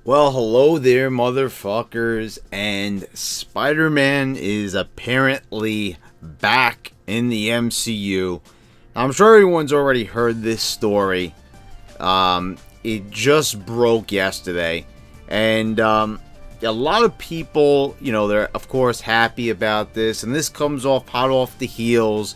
Well, hello there, motherfuckers, and Spider-Man is apparently back in the MCU. I'm sure everyone's already heard this story. It just broke yesterday, and a lot of people, they're of course happy about this, and this comes hot off the heels.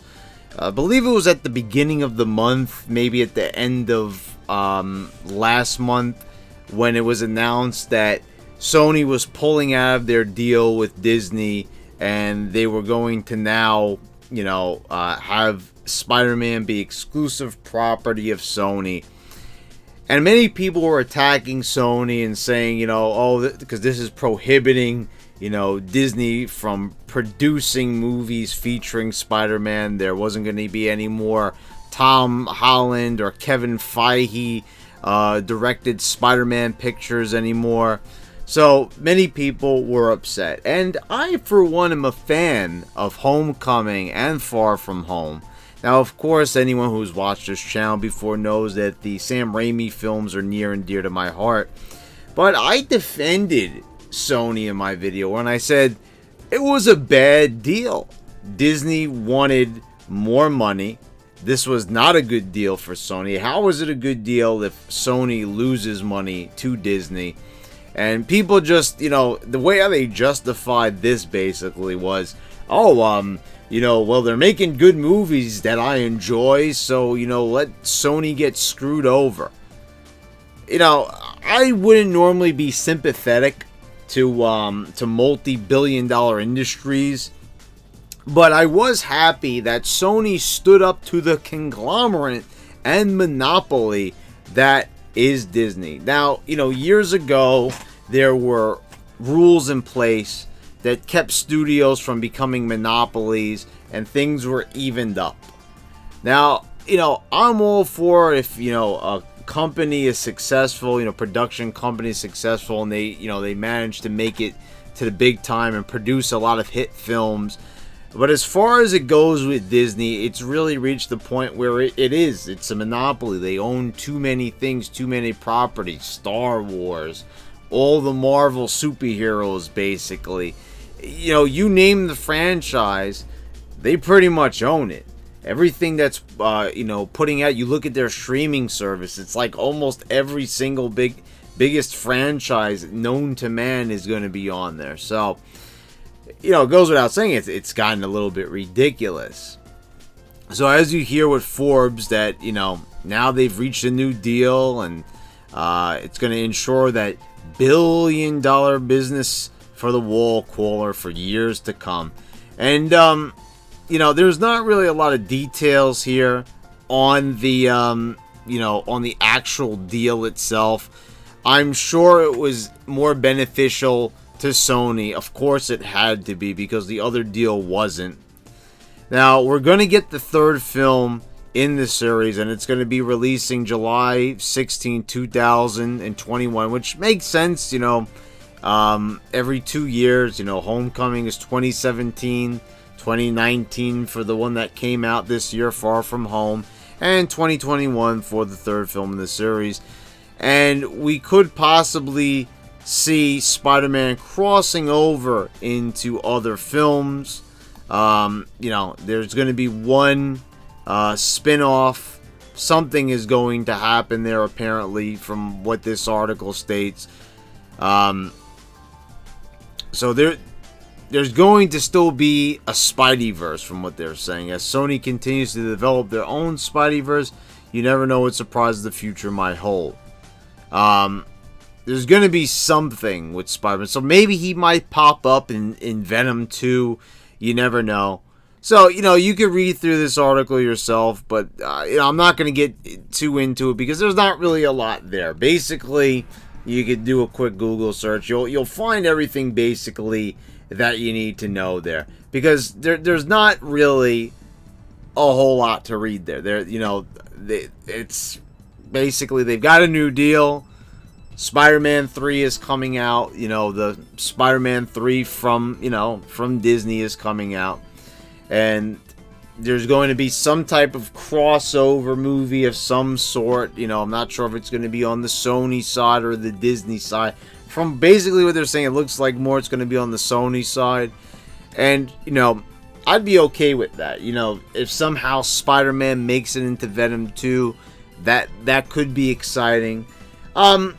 I believe it was at the beginning of the month, maybe at the end of last month, when it was announced that Sony was pulling out of their deal with Disney and they were going to now, have Spider-Man be exclusive property of Sony. And many people were attacking Sony and saying, because this is prohibiting, Disney from producing movies featuring Spider-Man. There wasn't going to be any more Tom Holland or Kevin Feige directed Spider-Man pictures anymore. So many people were upset, and I for one am a fan of Homecoming and Far From Home. Now, of course, anyone who's watched this channel before knows that the Sam Raimi films are near and dear to my heart, but I defended Sony in my video when I said it was a bad deal. Disney wanted more money. This was not a good deal for Sony. How is it a good deal if Sony loses money to Disney? And people just, the way how they justified this basically was, well, they're making good movies that I enjoy, so, let Sony get screwed over. I wouldn't normally be sympathetic to multi-billion-dollar industries, but I was happy that Sony stood up to the conglomerate and monopoly that is Disney. Now, years ago, there were rules in place that kept studios from becoming monopolies, and things were evened up. Now, I'm all for if, a company is successful, production company is successful, and they manage to make it to the big time and produce a lot of hit films. But as far as it goes with Disney, it's really reached the point where it's a monopoly. They own too many things, too many properties. Star Wars, all the Marvel superheroes, basically. You name the franchise, they pretty much own it. Everything that's, putting out, you look at their streaming service, it's like almost every single biggest franchise known to man is going to be on there. So, it goes without saying it's gotten a little bit ridiculous. So as you hear with Forbes that, now they've reached a new deal, and it's going to ensure that billion-dollar business for the wall crawler for years to come. And, there's not really a lot of details here on the, on the actual deal itself. I'm sure it was more beneficial to Sony. Of course it had to be, because the other deal wasn't. Now, we're going to get the third film in the series, and it's going to be releasing July 16, 2021, which makes sense, every 2 years. Homecoming is 2017, 2019 for the one that came out this year, Far From Home, and 2021 for the third film in the series. And we could possibly see Spider-Man crossing over into other films. There's going to be one spin-off. Something is going to happen there, apparently, from what this article states. So there's going to still be a Spideyverse, from what they're saying. As Sony continues to develop their own Spideyverse, you never know what surprises the future might hold. There's going to be something with Spider-Man. So maybe he might pop up in Venom 2. You never know. So, you can read through this article yourself. But, I'm not going to get too into it, because there's not really a lot there. Basically, you could do a quick Google search. You'll find everything, basically, that you need to know there. Because there's not really a whole lot to read there. It's basically, they've got a new deal. Spider-Man 3 is coming out. The Spider-Man 3 from Disney is coming out. And there's going to be some type of crossover movie of some sort. I'm not sure if it's going to be on the Sony side or the Disney side. from basically what they're saying, it looks like more it's going to be on the Sony side. And, I'd be okay with that. If somehow Spider-Man makes it into Venom 2, that could be exciting. I'm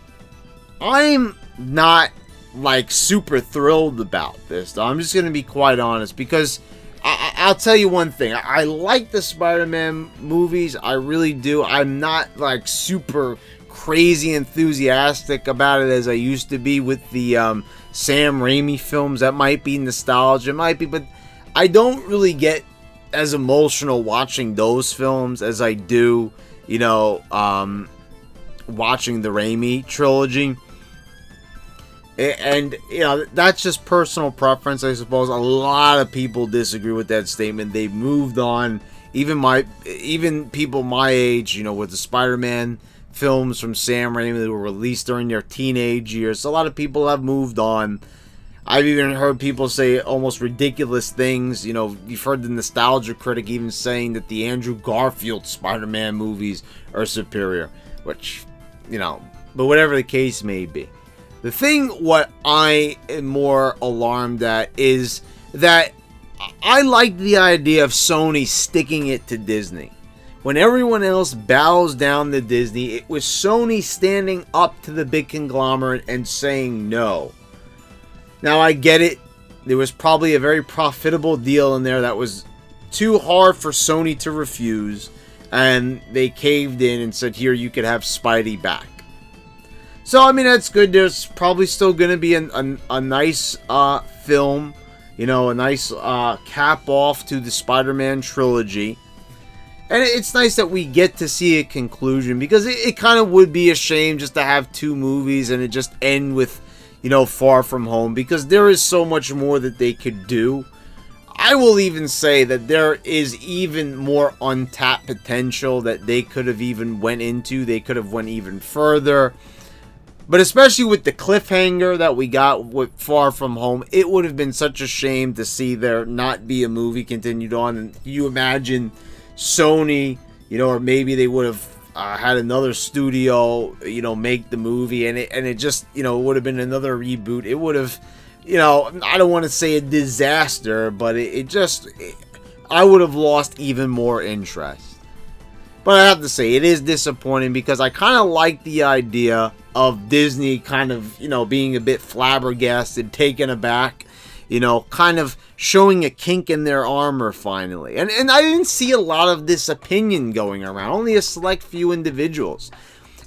not, like, super thrilled about this, though. I'm just going to be quite honest, because I'll tell you one thing. I like the Spider-Man movies. I really do. I'm not, like, super crazy enthusiastic about it as I used to be with the Sam Raimi films. That might be nostalgia, might be, but I don't really get as emotional watching those films as I do, watching the Raimi trilogy. And, that's just personal preference, I suppose. A lot of people disagree with that statement. They've moved on. Even people my age, with the Spider-Man films from Sam Raimi that were released during their teenage years. A lot of people have moved on. I've even heard people say almost ridiculous things. You've heard the nostalgia critic even saying that the Andrew Garfield Spider-Man movies are superior. Which, but whatever the case may be. The thing what I am more alarmed at is that I like the idea of Sony sticking it to Disney. When everyone else bows down to Disney, it was Sony standing up to the big conglomerate and saying no. Now, I get it. There was probably a very profitable deal in there that was too hard for Sony to refuse. And they caved in and said, here, you could have Spidey back. So, I mean, that's good. There's probably still going to be a nice film. A nice cap off to the Spider-Man trilogy. And it's nice that we get to see a conclusion. Because it kind of would be a shame just to have two movies and it just end with, Far From Home. Because there is so much more that they could do. I will even say that there is even more untapped potential that they could have even went into. They could have went even further. But especially with the cliffhanger that we got with Far From Home, it would have been such a shame to see there not be a movie continued on. And you imagine Sony, or maybe they would have had another studio, make the movie, and it just, it would have been another reboot. It would have, I don't want to say a disaster, but I would have lost even more interest. But I have to say, it is disappointing because I kind of like the idea of Disney kind of, being a bit flabbergasted, taken aback, kind of showing a kink in their armor finally. And I didn't see a lot of this opinion going around, only a select few individuals.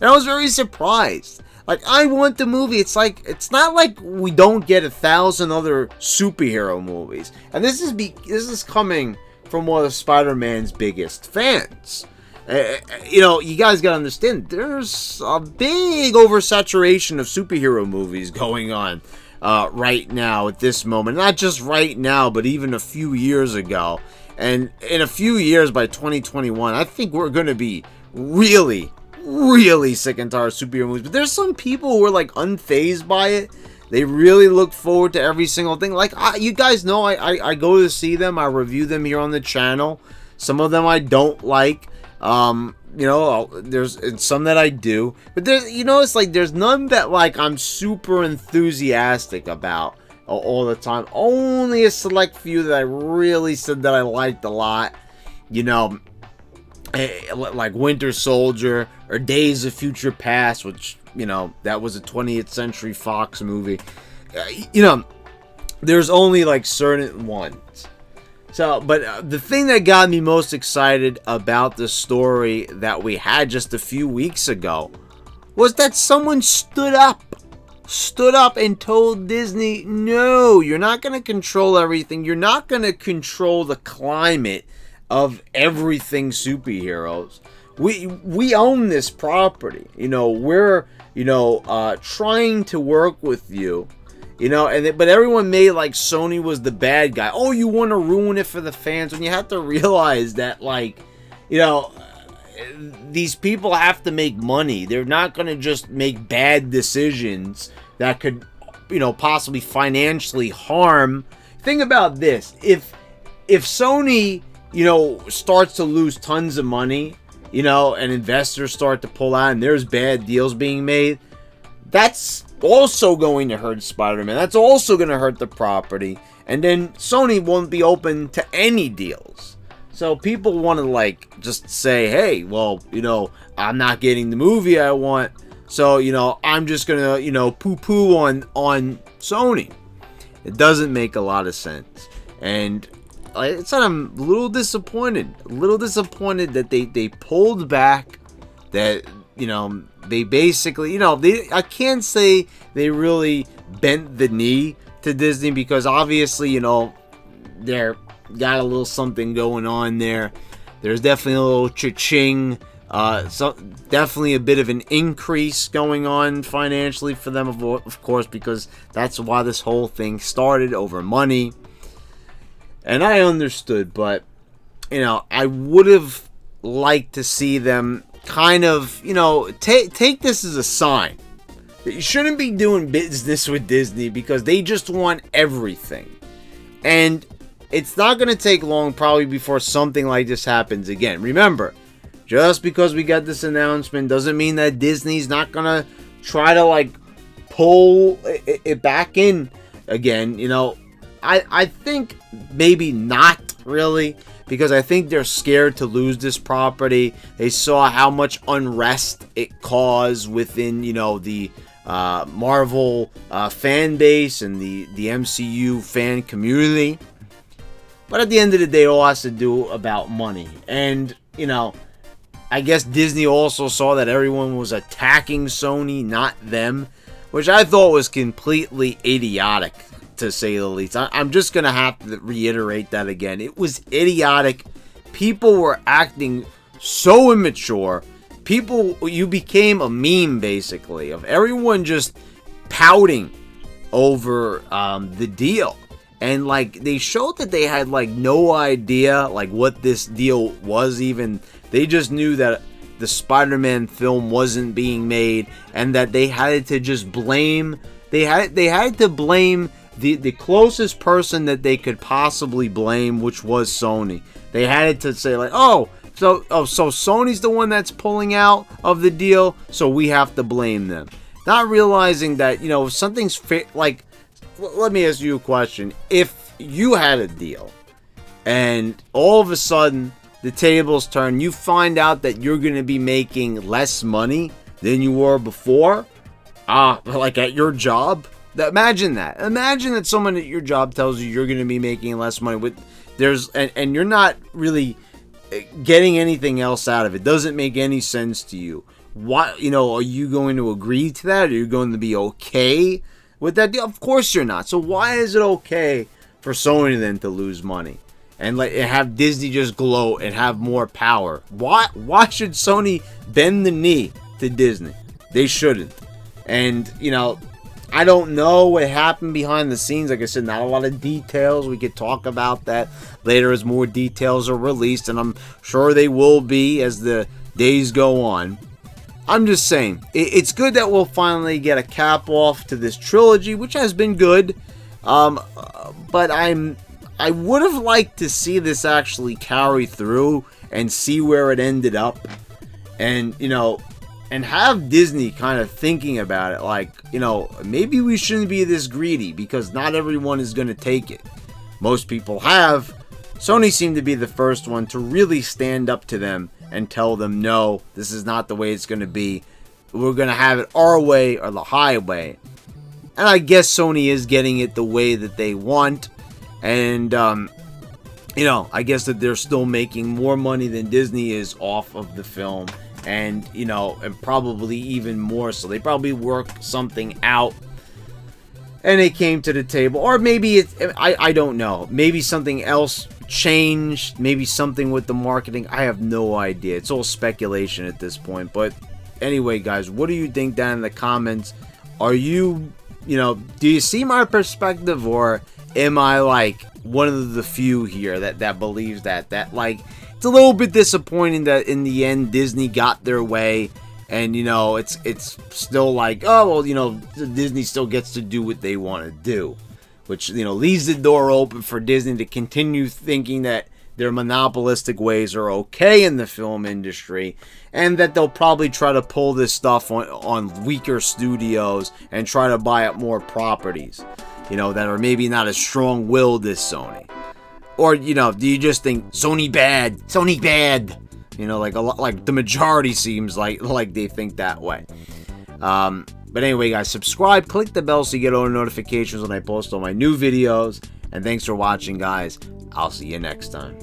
And I was very surprised. Like, I want the movie. It's not like we don't get 1,000 other superhero movies. And this is coming from one of Spider-Man's biggest fans. You guys gotta understand, there's a big oversaturation of superhero movies going on right now at this moment. Not just right now, but even a few years ago. And in a few years, by 2021, I think we're gonna be really, really sick and tired of superhero movies. But there's some people who are like unfazed by it. They really look forward to every single thing. Like, you guys know, I go to see them. I review them here on the channel. Some of them I don't like. There's some that I do, but there's, it's like there's none that like I'm super enthusiastic about all the time. Only a select few that I really said that I liked a lot, like Winter Soldier or Days of Future Past, which that was a 20th Century Fox movie. There's only like certain ones. So, but the thing that got me most excited about the story that we had just a few weeks ago was that someone stood up and told Disney, no, you're not going to control everything. You're not going to control the climate of everything superheroes. We own this property. We're, trying to work with you. But everyone made like Sony was the bad guy. Oh, you want to ruin it for the fans, when you have to realize that, like, these people have to make money. They're not going to just make bad decisions that could, possibly financially harm. Think about this. If Sony, starts to lose tons of money, and investors start to pull out and there's bad deals being made, that's also going to hurt Spider-Man. That's also going to hurt the property. And then Sony won't be open to any deals. So people want to like just say, hey, well, I'm not getting the movie I want. So, I'm just going to, poo-poo on Sony. It doesn't make a lot of sense. And like I said, I'm a little disappointed. That they pulled back. That, they basically, I can't say they really bent the knee to Disney, because obviously, they're got a little something going on there. There's definitely a little cha-ching. So definitely a bit of an increase going on financially for them, of course, because that's why this whole thing started, over money. And I understood, but I would have liked to see them kind of, take this as a sign that you shouldn't be doing business with Disney, because they just want everything. And it's not going to take long probably before something like this happens again. Remember, just because we got this announcement doesn't mean that Disney's not going to try to like pull it back in again. I think maybe not really, because I think they're scared to lose this property. They saw how much unrest it caused within, the Marvel fan base and the MCU fan community. But at the end of the day, all has to do about money. And, I guess Disney also saw that everyone was attacking Sony, not them, which I thought was completely idiotic, to say the least. I'm just going to have to reiterate that again. It was idiotic. People were acting so immature. You became a meme, basically, of everyone just pouting over the deal. And, like, they showed that they had, like, no idea, like, what this deal was even. They just knew that the Spider-Man film wasn't being made, and that they had to just blame. They had to blame the closest person that they could possibly blame, which was Sony. They had to say, like, so Sony's the one that's pulling out of the deal, so we have to blame them. Not realizing that, if something's like, let me ask you a question. If you had a deal and all of a sudden the tables turn, you find out that you're going to be making less money than you were before, like at your job. Imagine that. Imagine that someone at your job tells you you're going to be making less money and you're not really getting anything else out of it. Doesn't make any sense to you. What, are you going to agree to that? Are you going to be okay with that deal? Of course you're not. So why is it okay for Sony then to lose money and have Disney just gloat and have more power? Why should Sony bend the knee to Disney? They shouldn't. And I don't know what happened behind the scenes. Like I said, not a lot of details. We could talk about that later as more details are released, and I'm sure they will be as the days go on. I'm just saying, it's good that we'll finally get a cap off to this trilogy, which has been good. But I would have liked to see this actually carry through and see where it ended up. And, and have Disney kind of thinking about it, like, maybe we shouldn't be this greedy, because not everyone is going to take it. Most people have. Sony seemed to be the first one to really stand up to them and tell them, no, this is not the way it's going to be. We're going to have it our way or the highway. And I guess Sony is getting it the way that they want. And, I guess that they're still making more money than Disney is off of the film. And, and probably even more so. They probably worked something out and it came to the table. Or maybe I don't know. Maybe something else changed. Maybe something with the marketing. I have no idea. It's all speculation at this point. But anyway, guys, what do you think down in the comments? Are you, do you see my perspective, or am I like one of the few here that believes that like, it's a little bit disappointing that in the end Disney got their way, and it's still like, oh well, Disney still gets to do what they want to do, which leaves the door open for Disney to continue thinking that their monopolistic ways are okay in the film industry, and that they'll probably try to pull this stuff on weaker studios and try to buy up more properties, that are maybe not as strong-willed as Sony. Or, do you just think Sony bad? Sony bad. Like the majority seems like they think that way. But anyway, guys, subscribe, click the bell so you get all the notifications when I post all my new videos. And thanks for watching, guys. I'll see you next time.